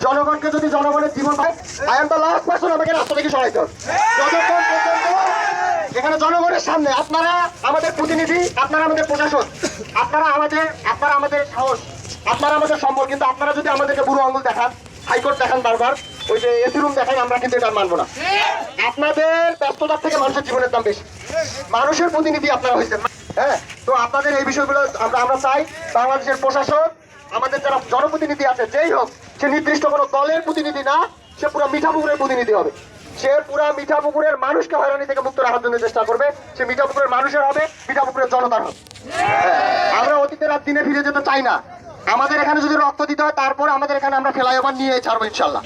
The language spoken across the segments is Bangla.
জনগণকে যদি জনগণের জীবন I am the last person, আমাকে রাস্তা থেকে সরাইতে হবে। যতক্ষণ পর্যন্ত এখানে জনগণের সামনে আপনারা আমাদের প্রতিনিধি, আপনারা আমাদের প্রশাসন, আপনারা আমাদের সাহস, আপনারা আমাদের সম্বল, কিন্তু আপনারা যদি আমাদেরকে বুড়ো আঙুল দেখান, হাইকোর্ট দেখান, বারবার ওই যে এসি রুম দেখান, আমরা কিন্তু এটা মানবো না। আপনাদের ব্যস্ততার থেকে মানুষের জীবনের দাম বেশি, মানুষের প্রতিনিধি আপনারা হয়েছেন। হ্যাঁ, তো আপনাদের এই বিষয়গুলো আমরা চাই বাংলাদেশের প্রশাসন, আমাদের যারা জনপ্রতিনিধি আছে, যেই হোক, সে নির্দিষ্ট কোনো দলের প্রতিনিধি না, সে পুরো মিঠাপুকুরের প্রতিনিধি হবে। সে পুরা মিঠাপুকুরের মানুষকে হয়রানি থেকে মুক্ত রাখার জন্য চেষ্টা করবে। সে মিঠাপুকুরের মানুষের হবে, মিঠাপুকুরের জনতার হবে। আমরা অতীতের আর দিনে ফিরে যেতে চাই না। আমাদের এখানে যদি রক্ত দিতে হয়, তারপরে আমাদের এখানে আমরা ফ্লাইওভার নিয়ে ছাড়বো ইনশাল্লাহ।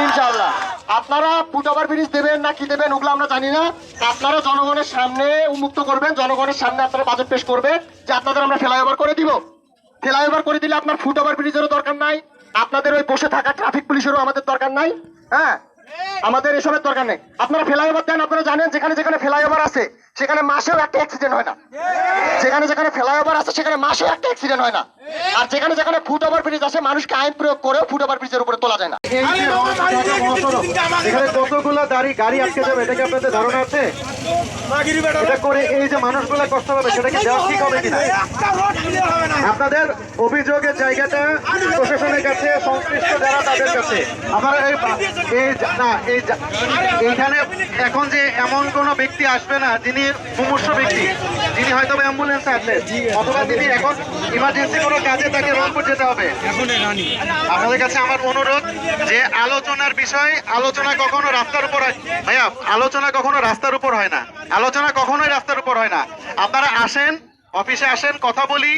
ইনশাল্লাহ আপনারা ফুটওভার ব্রিজ দেবেন না কি দেবেন ওগুলো আমরা জানি না। আপনারা জনগণের সামনে উন্মুক্ত করবেন, জনগণের সামনে আপনারা বাজেট পেশ করবে যে আপনাদের আমরা ফ্লাইওভার করে দিব। ফ্লাইওভার করে দিলে আপনার ফুটওভার ব্রিজেরও দরকার নাই, আপনাদের ওই বসে থাকা ট্রাফিক পুলিশেরও আমাদের দরকার নাই। হ্যাঁ, আমাদের এসবের দরকার নেই। আপনারা ফ্লাইওভার দেন, আপনারা জানেন যেখানে যেখানে ফ্লাইওভার আছে সেখানে মাসেও একটা অ্যাক্সিডেন্ট হয় না। যেখানে যেখানে ফ্লাইওভার আছে সেখানে মাসেও একটা অ্যাক্সিডেন্ট হয় না। আর যেখানে যেখানে ফুটওভার ব্রিজ আছে মানুষকে আইন প্রয়োগ করেও ফুটওভার ব্রিজের উপরে তোলা যায় না। এখানে কতগুলো গাড়ি আটকে যাবে এটা কি আপনাদের ধারণা আছে? এটা করে এই যে মানুষগুলো কষ্ট পাবে সেটা কি দেওয়া ঠিক হবে কিনা? আপনাদের অভিযোগের জায়গাটা প্রশাসনের কাছে, সংশ্লিষ্ট যারা তাদের কাছে। আপনারা এইখানে এখন যে এমন কোনো ব্যক্তি আসবে না যিনি মুমূর্ষ ব্যক্তি, যিনি হয়তো অ্যাম্বুলেন্সে আসলেন, অথবা তিনি এখন ইমার্জেন্সি কোনো কাজে তাকে রংপুর যেতে হবে। আপনাদের কাছে আমার অনুরোধ যে আলোচনার বিষয়, আলোচনা কখনো রাস্তার উপর হয় ভাইয়া, আলোচনা কখনো রাস্তার উপর হয় না, আলোচনা কখনোই রাস্তার উপর হয় না। আপনারা আসেন, অফিসে আসেন, কথা বলি,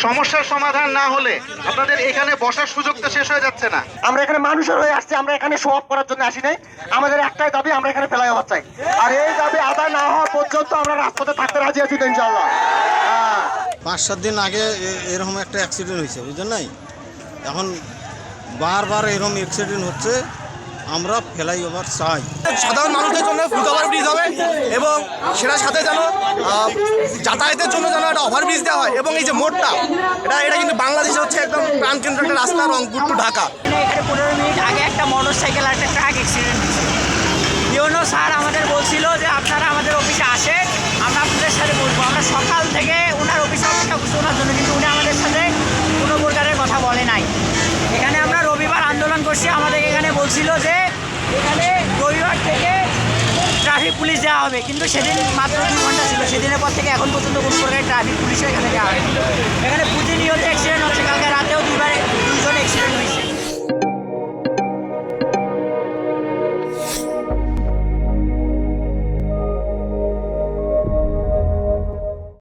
সমস্যার সমাধান না হলে আপনাদের এখানে বসার সুযোগ তো শেষ হয়ে যাচ্ছে না। আমরা এখানে মানুষের হয়ে আসছি, আমরা এখানে শো অফ করার জন্য আসি নাই। আমাদের একটাই দাবি, আমরা এখানে ফ্লাইওভার চাই। আর এই দাবি আদায় না হওয়া পর্যন্ত আমরা রাস্তাতে থাকতে রাজি আছি তো ইনশাআল্লাহ। 5-7 দিন আগে এরকম একটা অ্যাক্সিডেন্ট হয়েছে, বুঝলেন নাই? এখন বারবার এরকম অ্যাক্সিডেন্ট হচ্ছে, আমরা ফ্লাইওভার চাই। সাধারণ মানুষদের জন্য ফুটওভার ব্রিজ হবে এবং সেটার সাথে যেন যাতায়াতের জন্য যেন একটা ওভারব্রিজ দেওয়া হয়। এবং এই যে মোড়টা, এটা কিন্তু বাংলাদেশে হচ্ছে একদম প্রাণকেন্দ্র একটা রাস্তা, রংপুর টু ঢাকা। এখানে 15 মিনিট আগে একটা মোটরসাইকেল আর একটা ট্রাক অ্যাক্সিডেন্ট হয়েছে। ইউনো স্যার আমাদের বলছিল যে আপনারা আমাদের অফিসে আসেন, আমরা আপনাদের সাথে বলবো। আমরা সকাল থেকে ওনার অফিসে অপেক্ষা করছি ওনার জন্য, কিন্তু উনি আমাদের সাথে কোনো প্রকারের কথা বলে নাই। এখানে আমরা রবিবার আন্দোলন করছি, আমাদের এখানে বলছিল যে এখানে রবিবার থেকে ট্রাফিক পুলিশ দেওয়া হবে, কিন্তু সেদিন মাত্র 2 ঘন্টা ছিল। সেদিনের পর থেকে এখন পর্যন্ত কোনো প্রকারের ট্রাফিক পুলিশও এখানে দেওয়া হয়। এখানে প্রতিনিয়ত অ্যাক্সিডেন্ট হচ্ছে, কালকে রাতেও 2জন অ্যাক্সিডেন্ট হয়েছে।